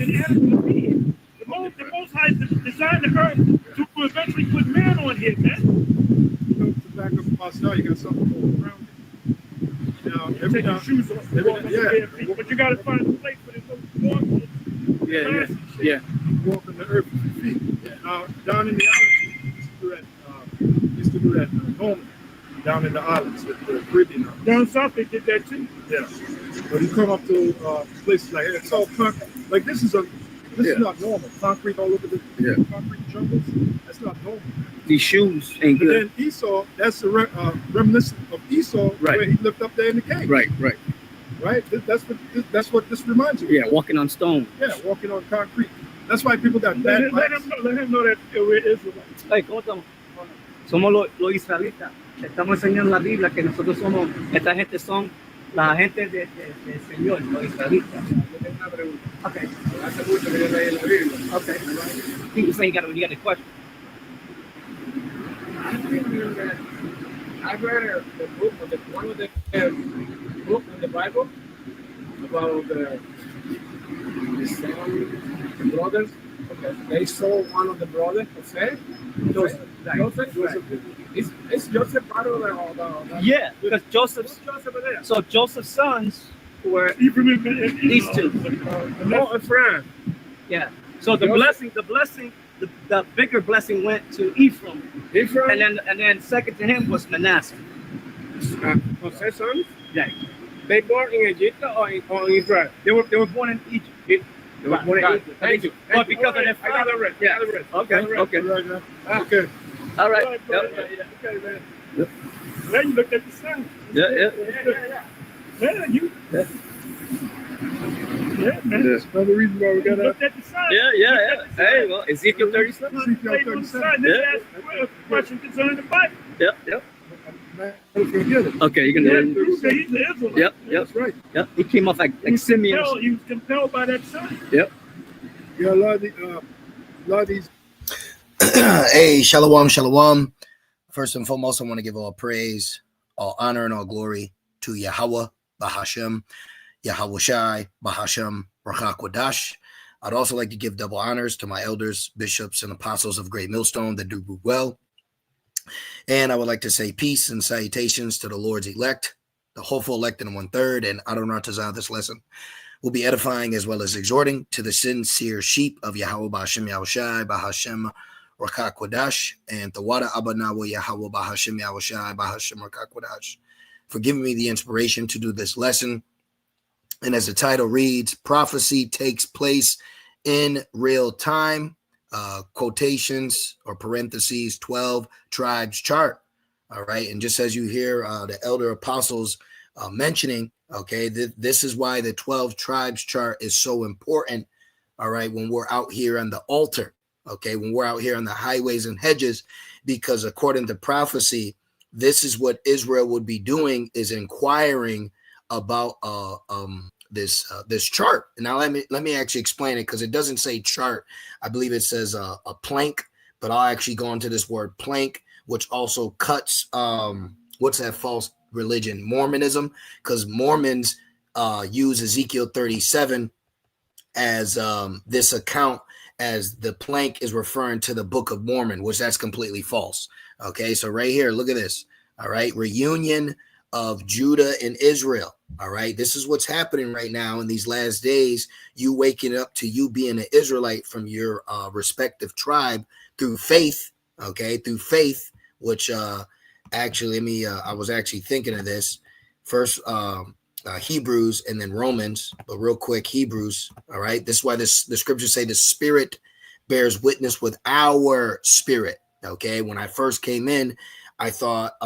an animal being. The Most High designed the earth to eventually put man on here, man. To back up my style, you got something going around it. Now, Take your shoes off, but you got to find a place where there's no walking. Yeah. Walking the earth with your feet. Now, down in the islands, used to do that normally. Down in the islands, the Caribbean. Down south, they did that too. Yeah. But you come up to places like it's all concrete. Like this is not normal. Concrete all over the concrete jungles. That's not normal. These shoes ain't good. And then Esau, that's a reminiscent of Esau, where he lived up there in the cave. Right. That's what this reminds you of. Yeah, walking on stone. Yeah, walking on concrete. That's why people got bad let him know that we're Israelites. Hey, ¿cómo estamos? Somos los israelitas. Estamos enseñando la Biblia que nosotros somos, esta gente son la gente del Señor, los israelitas. Yo tengo una pregunta. Okay. Hace mucho que yo leí la Biblia. Okay. I think you're saying you got a question. I read the book, one of the book in the Bible about the brothers. Okay. They saw one of the brothers, Jose. Joseph. Is Joseph part of the Yeah, because Joseph's. So Joseph's sons were these two. a friend. Yeah. So the blessing, the bigger blessing went to Ephraim. And then second to him was Manasseh. Jose's sons? Yeah. They born in Egypt or in Israel? They were born in Egypt. They were born in Egypt. Thank you. But because of their father. Yeah. Okay. Okay. All right. Okay, man. Yep. Now you looked at the sun. Yeah. Yeah, you. Yeah, man. That's another reason why we got Looked at the sun. Yeah. Hey, well, Ezekiel 37. Ezekiel 37. Then ask a question concerning the Bible. Yep. Forget Okay, you can do it. He's an Israelite. Yep. That's right. Yep. He came off like Simeon. He was compelled by that sun. Yep. Yeah, a lot of these. Hey, shalom. First and foremost, I want to give all praise, all honor, and all glory to Yahweh, Bahashem, Yahweh Shai, Bahashem, Rachakwadash. I'd also like to give double honors to my elders, bishops, and apostles of Great Millstone that do well. And I would like to say peace and salutations to the Lord's elect, the hopeful elect in 1/3, and Adon Ratazah. This lesson will be edifying as well as exhorting to the sincere sheep of Yahweh Bahashem Yahushai, Bahashem Rachakwadash, and Tawada Abanawa Yahweh Bahashem Yahushai, Bahashem Rachakwadash, for giving me the inspiration to do this lesson. And as the title reads, prophecy takes place in real time. Quotations or parentheses, 12 tribes chart. All right. And just as you hear the elder apostles mentioning, okay, this is why the 12 tribes chart is so important. All right. When we're out here on the altar, okay, when we're out here on the highways and hedges, because according to prophecy, this is what Israel would be doing, is inquiring about this chart. Now let me actually explain it, because it doesn't say chart. I believe it says a plank, but I'll actually go into this word plank, which also cuts what's that false religion, Mormonism, because Mormons use Ezekiel 37 as this account, as the plank is referring to the Book of Mormon, which that's completely false. Okay, so right here, look at this. All right, reunion of Judah and Israel. All right, this is what's happening right now in these last days. You waking up to you being an Israelite from your respective tribe through faith. Okay, through faith, which actually, I was actually thinking of this first. Hebrews and then Romans, but real quick, Hebrews. All right, this is why the scriptures say the Spirit bears witness with our spirit. Okay, when I first came in, I thought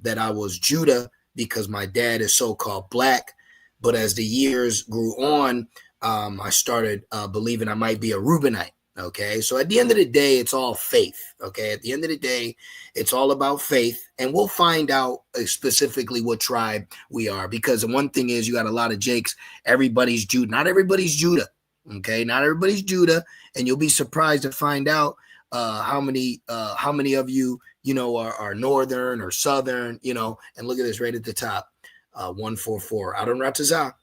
that I was Judah because my dad is so-called black, but as the years grew on, I started believing I might be a Reubenite. Okay, so at the end of the day, it's all faith. Okay, at the end of the day, it's all about faith, and we'll find out specifically what tribe we are, because the one thing is, you got a lot of Jakes. Everybody's Judah. Not everybody's Judah. Okay, not everybody's Judah, and you'll be surprised to find out how many of you are northern or southern. And look at this right at the top, 144. Adon Ratazah.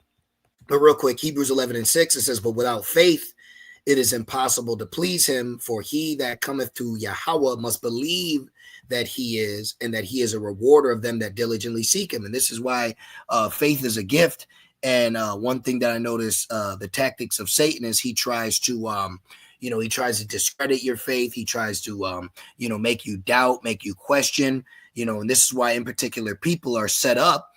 But real quick, Hebrews 11:6, it says, but without faith, it is impossible to please him, for he that cometh to Yahweh must believe that he is, and that he is a rewarder of them that diligently seek him. And this is why faith is a gift. And one thing that I notice, the tactics of Satan is he tries to, he tries to discredit your faith. He tries to, make you doubt, make you question, and this is why in particular people are set up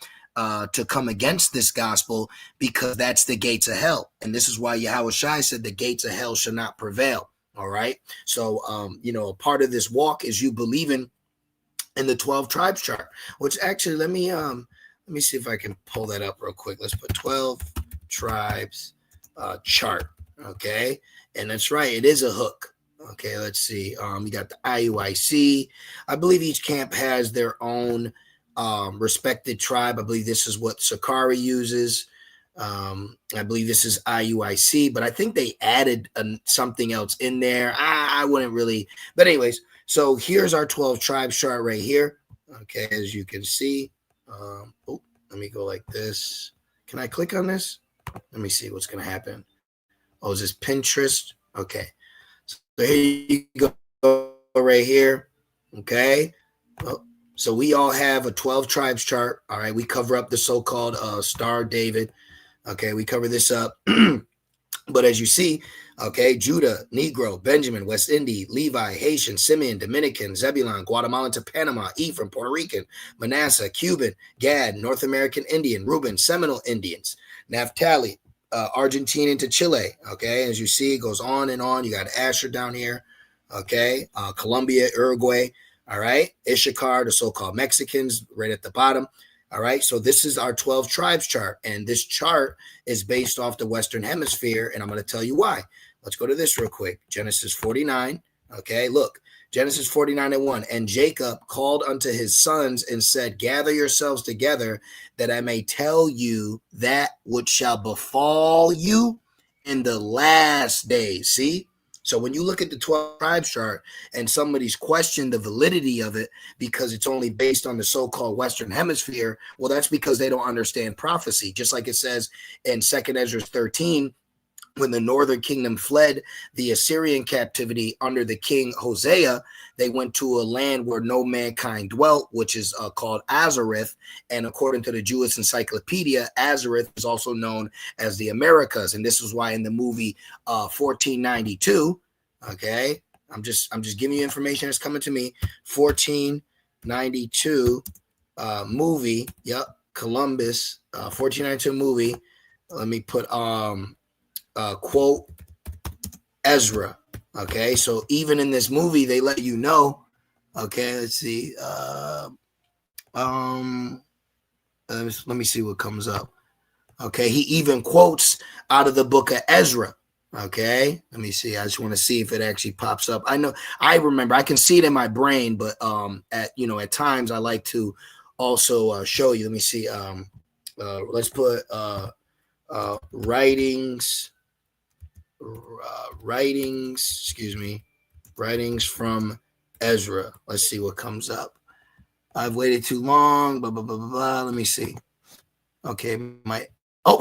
to come against this gospel, because that's the gates of hell. And this is why Yahweh Shai said the gates of hell shall not prevail. All right. So, a part of this walk is you believing in the 12 tribes chart, which actually, let me see if I can pull that up real quick. Let's put 12 tribes chart. Okay. And that's right. It is a hook. Okay. Let's see. You got the IUIC. I believe each camp has their own respected tribe. I believe this is what Sakari uses. I believe this is IUIC, but I think they added something else in there. I wouldn't really, but anyways, so here's our 12 tribes chart right here. Okay. As you can see, let me go like this. Can I click on this? Let me see what's going to happen. Oh, is this Pinterest? Okay. So here you go right here. Okay. Well, so we all have a 12 tribes chart. All right. We cover up the so-called Star David. Okay. We cover this up. But as you see, okay, Judah, Negro, Benjamin, West Indies, Levi, Haitian, Simeon, Dominican, Zebulon, Guatemalan to Panama, Ephraim, Puerto Rican, Manasseh, Cuban, Gad, North American Indian, Reuben, Seminole Indians, Naphtali, Argentinian to Chile. Okay, as you see, it goes on and on. You got Asher down here. Okay, Colombia, Uruguay. All right, Issachar, the so-called Mexicans, right at the bottom. All right, so this is our 12 tribes chart, and this chart is based off the Western Hemisphere, and I'm going to tell you why. Let's go to this real quick. Genesis 49. Okay, look, Genesis 49:1. And Jacob called unto his sons and said, gather yourselves together, that I may tell you that which shall befall you in the last days. See? So when you look at the 12 tribes chart and somebody's questioned the validity of it because it's only based on the so-called Western Hemisphere, well, that's because they don't understand prophecy. Just like it says in 2nd Ezra 13, when the northern kingdom fled the Assyrian captivity under the king Hosea, they went to a land where no mankind dwelt, which is called Azareth. And according to the Jewish Encyclopedia, Azareth is also known as the Americas. And this is why in the movie 1492, okay, I'm just giving you information that's coming to me. 1492 movie, yep, Columbus, 1492 movie. Let me put quote Ezra. Okay, so even in this movie, they let you know. Okay, let's see. Let me see what comes up. Okay, he even quotes out of the book of Ezra. Okay, let me see. I just want to see if it actually pops up. I know, I remember, I can see it in my brain, but at times I like to also show you. Let me see. Let's put writings from Ezra. Let's see what comes up. I've waited too long. Blah blah blah blah blah. Let me see. Okay, right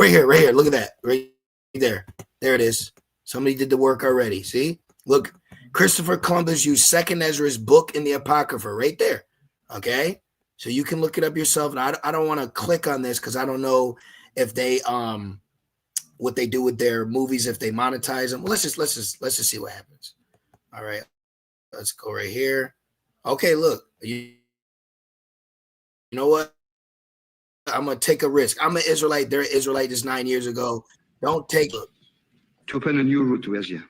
here. Look at that, right there. There it is. Somebody did the work already. See, look, Christopher Columbus used 2nd Ezra's book in the Apocrypha right there. Okay, so you can look it up yourself. And I don't want to click on this because I don't know if they what they do with their movies, if they monetize them. Well, let's just see what happens. All right, let's go right here. Okay, look, you know what? I'm gonna take a risk. I'm an Israelite. They're an Israelite just 9 years ago. Don't take it. To open a new route to Asia.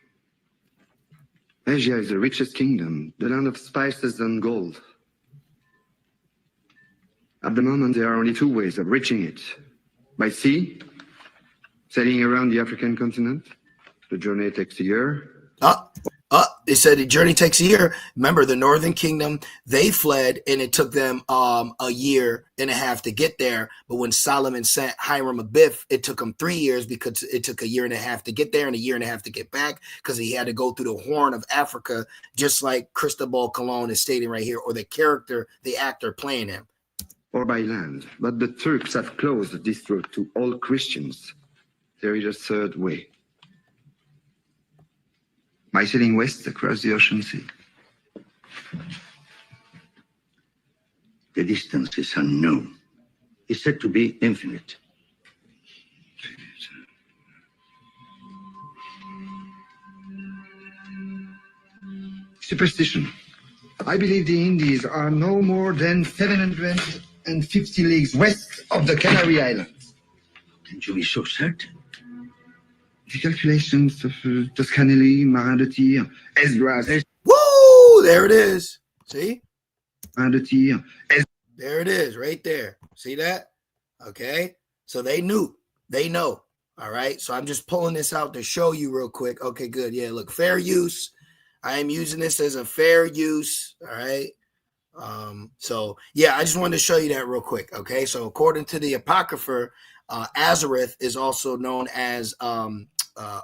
Asia is the richest kingdom, the land of spices and gold. At the moment, there are only two ways of reaching it. By sea, sailing around the African continent. The journey takes a year. They said the journey takes a year. Remember, the Northern Kingdom, they fled, and it took them a year and a half to get there. But when Solomon sent Hiram Abiff, it took him 3 years because it took a year and a half to get there and a year and a half to get back because he had to go through the Horn of Africa, just like Cristobal Colon is stating right here, or the actor playing him. Or by land. But the Turks have closed this route to all Christians. There is a third way. by sailing west across the ocean sea. The distance is unknown. It's said to be infinite. Superstition. I believe the Indies are no more than 750 leagues west of the Canary Islands. Can you be so certain? The calculations of Toscanelli, Marin de Tir, Esdras, Woo! There it is. See? Marin de Tir, There it is, right there. See that? Okay. So they knew. They know. All right. So I'm just pulling this out to show you real quick. Okay, good. Yeah, look, fair use. I am using this as a fair use. All right. So yeah, I just wanted to show you that real quick. Okay. So according to the Apocrypha, Azareth is also known as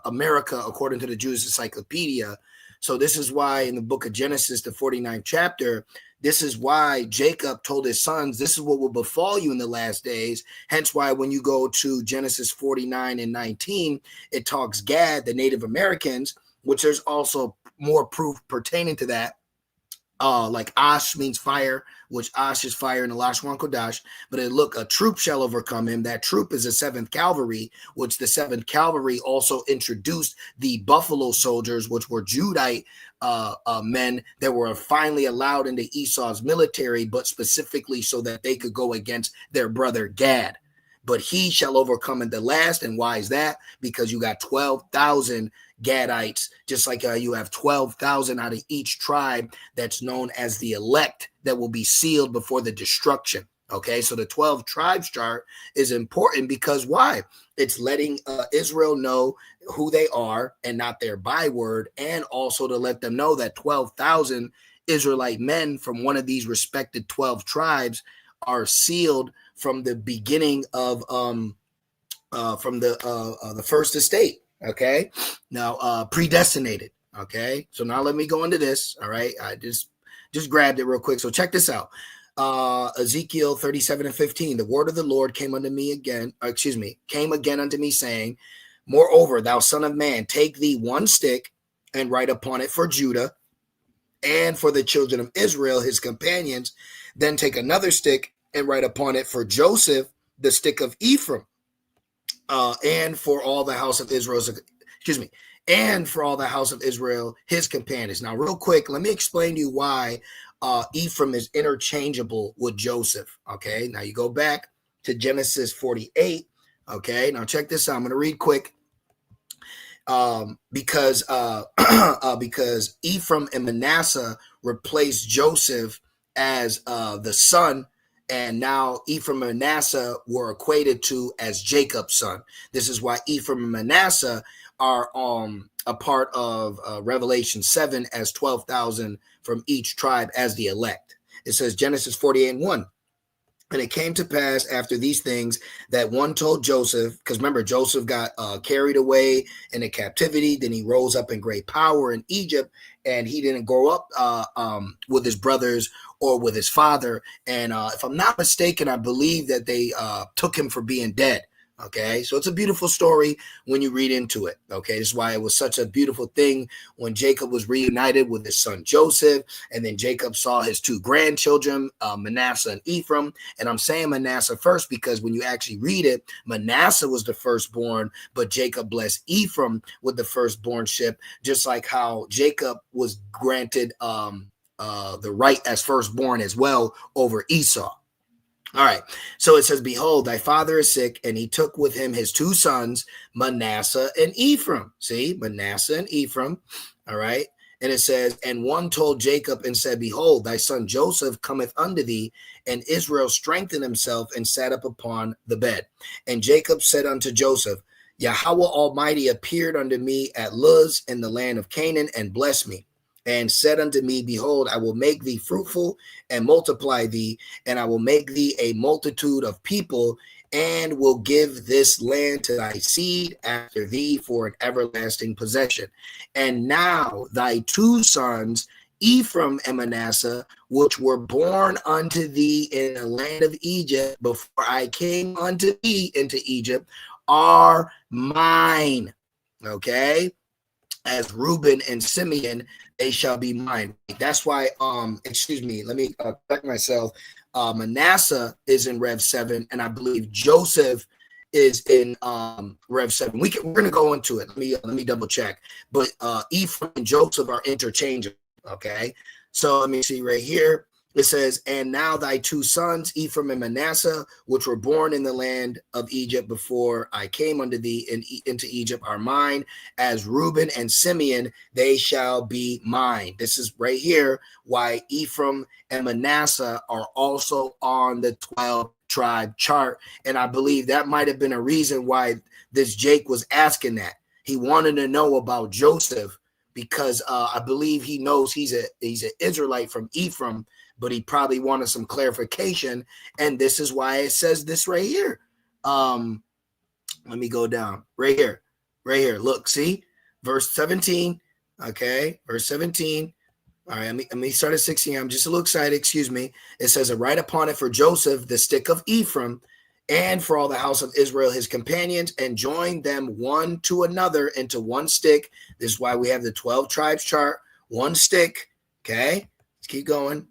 America, according to the Jewish Encyclopedia. So this is why in the book of Genesis, the 49th chapter, this is why Jacob told his sons, this is what will befall you in the last days. Hence why when you go to Genesis 49 and 19, it talks Gad, the Native Americans, which there's also more proof pertaining to that. Like Ash means fire, which Ash is fire in the Lashwan Kodash. But look, a troop shall overcome him. That troop is the 7th Cavalry, which the 7th Cavalry also introduced the Buffalo Soldiers, which were Judite men that were finally allowed into Esau's military, but specifically so that they could go against their brother Gad. But he shall overcome at the last. And why is that? Because you got 12,000 Gadites, just like you have 12,000 out of each tribe that's known as the elect that will be sealed before the destruction. Okay, so the 12 tribes chart is important because why? It's letting Israel know who they are and not their byword, and also to let them know that 12,000 Israelite men from one of these respected 12 tribes are sealed from the beginning of the first estate. Okay, now predestinated. Okay, so now let me go into this. All right, I just grabbed it real quick. So check this out. Ezekiel 37 and 15. The word of the Lord came again unto me, saying, moreover, thou son of man, take thee one stick and write upon it for Judah and for the children of Israel, his companions. Then take another stick and write upon it for Joseph, the stick of Ephraim, and for all the house of Israel, and for all the house of Israel, his companions. Now, real quick, let me explain to you why Ephraim is interchangeable with Joseph. Okay, now you go back to Genesis 48. Okay, now check this out. I'm going to read quick because Ephraim and Manasseh replaced Joseph as the son, and now Ephraim and Manasseh were equated to as Jacob's son. This is why Ephraim and Manasseh are a part of Revelation 7 as 12,000 from each tribe as the elect. It says Genesis 48 and 1. And it came to pass after these things that one told Joseph, because remember, Joseph got carried away into captivity. Then he rose up in great power in Egypt, and he didn't grow up with his brothers or with his father. And if I'm not mistaken, I believe that they took him for being dead. Okay, so it's a beautiful story when you read into it. Okay, this is why it was such a beautiful thing when Jacob was reunited with his son Joseph, and then Jacob saw his two grandchildren, Manasseh and Ephraim. And I'm saying Manasseh first because when you actually read it, Manasseh was the firstborn, but Jacob blessed Ephraim with the firstbornship, just like how Jacob was granted the right as firstborn as well over Esau. All right, so it says, behold, thy father is sick, and he took with him his two sons, Manasseh and Ephraim. See, Manasseh and Ephraim. All right, and it says, and one told Jacob and said, behold, thy son Joseph cometh unto thee. And Israel strengthened himself and sat up upon the bed. And Jacob said unto Joseph, Yahweh Almighty appeared unto me at Luz in the land of Canaan and blessed me. And said unto me, behold, I will make thee fruitful and multiply thee, and I will make thee a multitude of people, and will give this land to thy seed after thee for an everlasting possession. And now thy two sons, Ephraim and Manasseh, which were born unto thee in the land of Egypt before I came unto thee into Egypt, are mine. Okay? as Reuben and Simeon, they shall be mine. That's why, excuse me, let me correct myself. Manasseh is in Rev 7, and I believe Joseph is in Rev 7. We're gonna go into it. Let me double check. But Ephraim and Joseph are interchangeable. Okay, so let me see right here. It says, and now thy two sons, Ephraim and Manasseh, which were born in the land of Egypt before I came unto thee into Egypt, are mine. As Reuben and Simeon, they shall be mine. This is right here why Ephraim and Manasseh are also on the 12 tribe chart. And I believe that might have been a reason why this Jake was asking that. He wanted to know about Joseph because I believe he knows he's an Israelite from Ephraim, but he probably wanted some clarification. And this is why it says this right here. Let me go down right here. Look, see verse 17. Okay. Verse 17. All right. Let me start at 16. I'm just a little excited. Excuse me. It says, write upon it for Joseph, the stick of Ephraim, and for all the house of Israel, his companions, and join them one to another into one stick. This is why we have the 12 tribes chart, one stick. Okay. Let's keep going.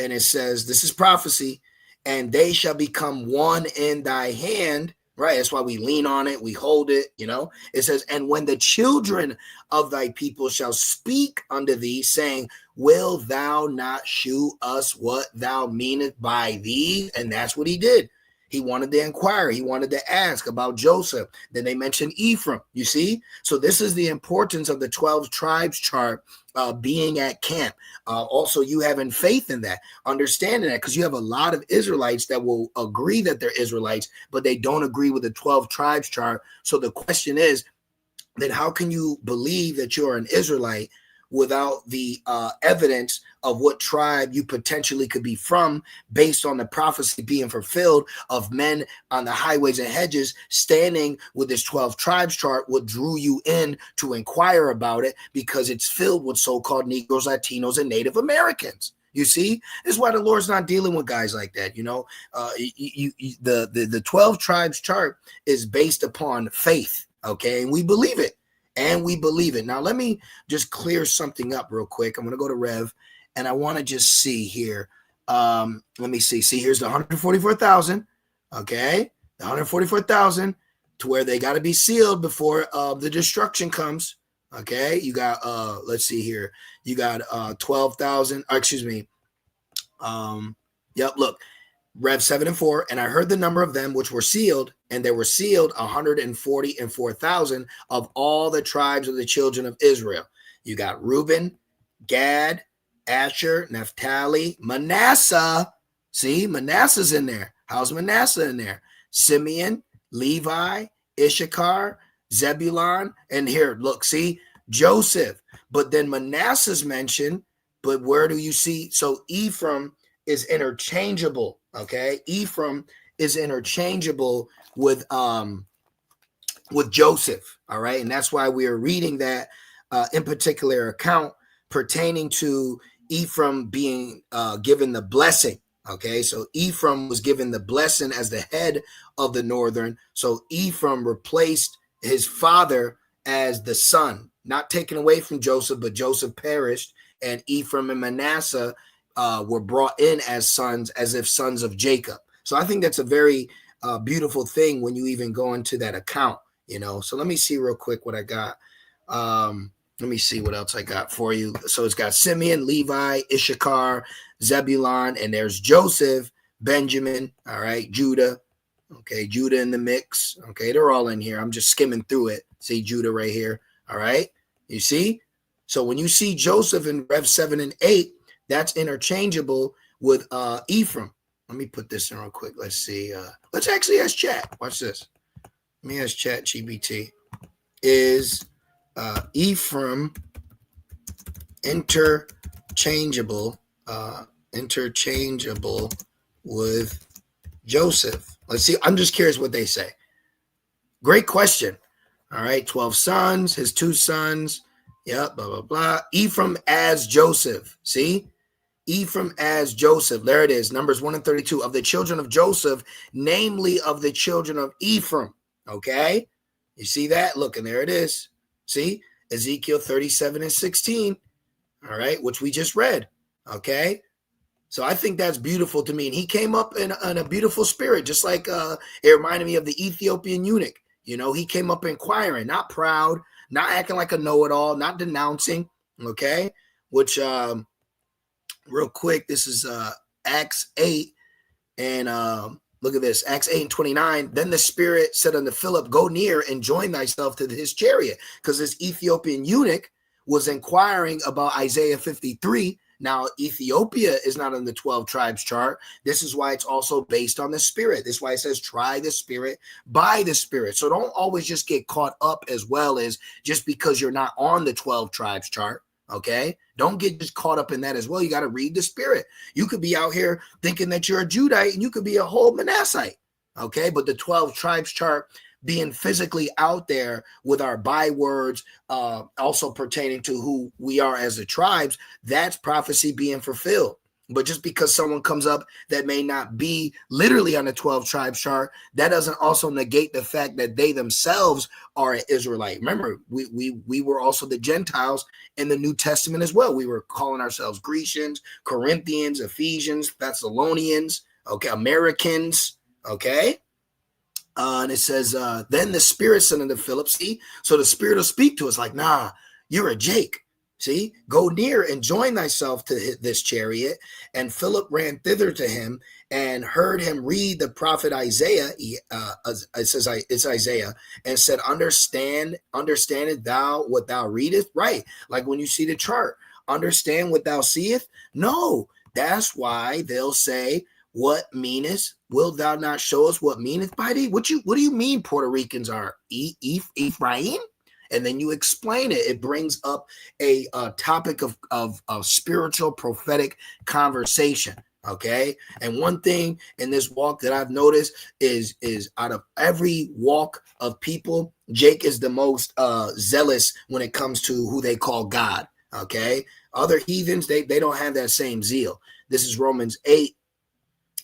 And it says, this is prophecy, and they shall become one in thy hand. Right. That's why we lean on it. We hold it. You know, it says, and when the children of thy people shall speak unto thee, saying, will thou not shew us what thou meanest by thee? And that's what he did. He wanted to inquire. He wanted to ask about Joseph. Then they mentioned Ephraim. You see? So this is the importance of the 12 tribes chart being at camp. Also, you having faith in that, understanding that, because you have a lot of Israelites that will agree that they're Israelites, but they don't agree with the 12 tribes chart. So the question is, then how can you believe that you're an Israelite without the evidence of what tribe you potentially could be from, based on the prophecy being fulfilled of men on the highways and hedges standing with this 12 tribes chart? What drew you in to inquire about it? Because it's filled with so-called Negroes, Latinos, and Native Americans. You see, this is why the Lord's not dealing with guys like that. You know, the 12 tribes chart is based upon faith. Okay, and we believe it. Now, let me just clear something up real quick. I'm going to go to Rev, and I want to just see here. Let me see. See, here's the 144,000. Okay, the 144,000 to where they got to be sealed before the destruction comes. Okay, you got let's see here. You got 12,000. Excuse me. Yep. Look. Rev 7 and 4, and I heard the number of them which were sealed, and there were sealed 144,000 of all the tribes of the children of Israel. You got Reuben, Gad, Asher, Naphtali, Manasseh. See, Manasseh's in there. How's Manasseh in there? Simeon, Levi, Issachar, Zebulun, and here, look, see, Joseph. But then Manasseh's mentioned, but where do you see? So Ephraim is interchangeable. Okay, Ephraim is interchangeable with Joseph. All right, and that's why we are reading that in particular account pertaining to Ephraim being given the blessing. Okay, so Ephraim was given the blessing as the head of the northern. So Ephraim replaced his father as the son, not taken away from Joseph, but Joseph perished, and Ephraim and Manasseh were brought in as sons, as if sons of Jacob. So I think that's a very beautiful thing when you even go into that account, you know. So let me see real quick what I got. Let me see what else I got for you. So it's got Simeon, Levi, Issachar, Zebulun, and there's Joseph, Benjamin, all right, Judah. Okay, Judah in the mix. Okay, they're all in here. I'm just skimming through it. See Judah right here. All right, you see? So when you see Joseph in Rev 7 and 8, that's interchangeable with Ephraim. Let me put this in real quick. Let's see. Let's actually ask chat. Watch this. Let me ask chat GBT. Is Ephraim interchangeable with Joseph? Let's see. I'm just curious what they say. Great question. All right. 12 sons, his 2 sons. Yep. Blah, blah, blah. Ephraim as Joseph. See? Ephraim as Joseph. There it is. Numbers 1 and 32 of the children of Joseph, namely of the children of Ephraim. Okay. You see that? Look, and there it is. See, Ezekiel 37 and 16, all right, which we just read, okay? So I think that's beautiful to me. And he came up in a beautiful spirit, just like it reminded me of the Ethiopian eunuch. You know, he came up inquiring, not proud, not acting like a know-it-all, not denouncing, okay? Which, real quick, this is Acts 8, and look at this, Acts 8 and 29. Then the Spirit said unto Philip, go near and join thyself to his chariot, because this Ethiopian eunuch was inquiring about Isaiah 53. Now, Ethiopia is not on the 12 tribes chart. This is why it's also based on the Spirit. This is why it says try the Spirit by the Spirit. So don't always just get caught up as well as just because you're not on the 12 tribes chart. Okay, don't get just caught up in that as well. You got to read the Spirit. You could be out here thinking that you're a Judite and you could be a whole Manassite. Okay, but the 12 tribes chart being physically out there with our bywords, also pertaining to who we are as the tribes, that's prophecy being fulfilled. But just because someone comes up that may not be literally on the 12 tribes chart, that doesn't also negate the fact that they themselves are an Israelite. Remember, we were also the Gentiles in the New Testament as well. We were calling ourselves Grecians, Corinthians, Ephesians, Thessalonians, okay, Americans, okay? And it says, then the Spirit said unto Philip, see, so the Spirit will speak to us like, nah, you're a Jake. See, go near and join thyself to this chariot. And Philip ran thither to him and heard him read the prophet Isaiah. It says it's Isaiah, and said, understandest thou what thou readest? Right. Like when you see the chart, understand what thou seest? No, that's why they'll say, what meanest? Wilt thou not show us what meaneth by thee? What do you mean Puerto Ricans are Ephraim? And then you explain it. It brings up a topic of spiritual prophetic conversation. Okay. And one thing in this walk that I've noticed is out of every walk of people, Jake is the most zealous when it comes to who they call God. Okay. Other heathens, they don't have that same zeal. This is Romans 8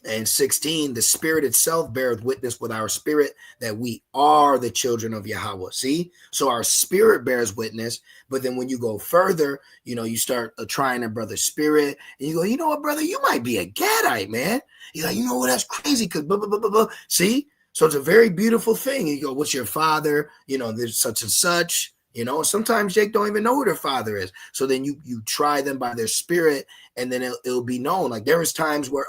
and 16. The Spirit itself beareth witness with our spirit that we are the children of Yahweh. See, so our spirit bears witness. But then when you go further, you know, you start trying a brother's spirit, and you go, you know what, brother, you might be a Gadite, man. You're like, you know what, that's crazy, because blah, blah, blah, blah, blah. See, so it's a very beautiful thing. You go, what's your father? You know, there's such and such. You know, sometimes Jake don't even know who their father is. So then you try them by their spirit, and then it'll be known. Like there was times where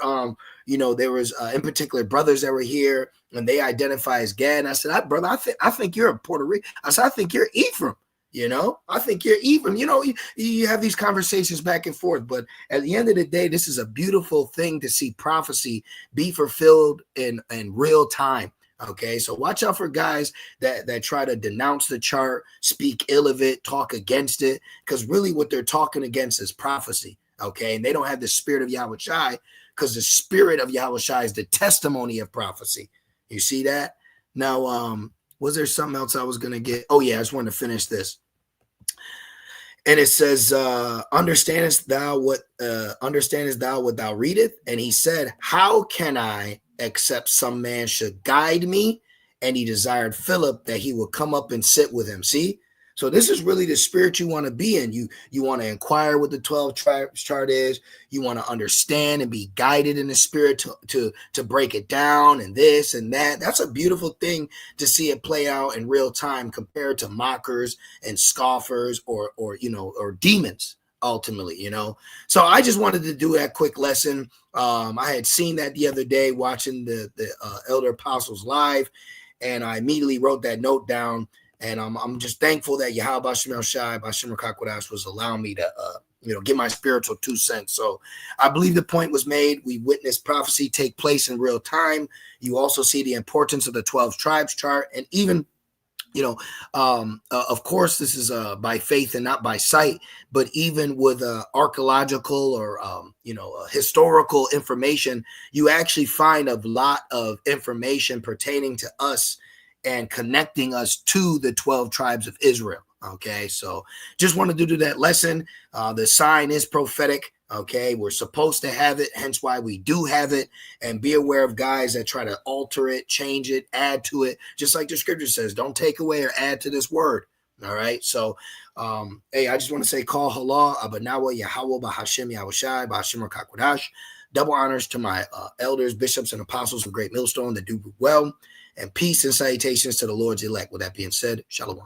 you know, there was in particular brothers that were here and they identify as Gad. And I said, brother, I think you're a Puerto Rican. I said, I think you're Ephraim. You know, I think you're Ephraim. You know, you have these conversations back and forth. But at the end of the day, this is a beautiful thing to see prophecy be fulfilled in real time. Okay, so watch out for guys that try to denounce the chart, speak ill of it, talk against it, because really what they're talking against is prophecy. Okay, and they don't have the spirit of Yahweh Shai, because the spirit of Yahweh Shai is the testimony of prophecy. You see that? Now, was there something else I was going to get? Oh, yeah, I just wanted to finish this. And it says, understandest thou what thou readeth? And he said, how can I, except some man should guide me? And he desired Philip that he would come up and sit with him. See? So this is really the spirit you want to be in. You want to inquire what the 12 tribes chart is. You want to understand and be guided in the spirit to break it down and this and that. That's a beautiful thing to see it play out in real time compared to mockers and scoffers or demons ultimately, you know. So I just wanted to do that quick lesson. I had seen that the other day watching the Elder Apostles live, and I immediately wrote that note down. And I'm just thankful that Yahweh Bashim Shai, Bashim Rakakwadash was allowing me to, get my spiritual 2 cents. So I believe the point was made. We witnessed prophecy take place in real time. You also see the importance of the 12 tribes chart. And even, of course, this is by faith and not by sight. But even with archaeological or, historical information, you actually find a lot of information pertaining to us and connecting us to the 12 tribes of Israel. Okay, so just wanted to do that lesson. The sign is prophetic. Okay, we're supposed to have it, hence why we do have it. And be aware of guys that try to alter it, change it, add to it. Just like the scripture says, don't take away or add to this word. All right, so Hey, I just want to say, call halal, abanawa, Yahweh, Bahashem, Yahushai, Bahashem, Rakakwadash. Double honors to my elders, bishops, and apostles of Great Millstone that do well, and peace and salutations to the Lord's elect. With that being said, shalom.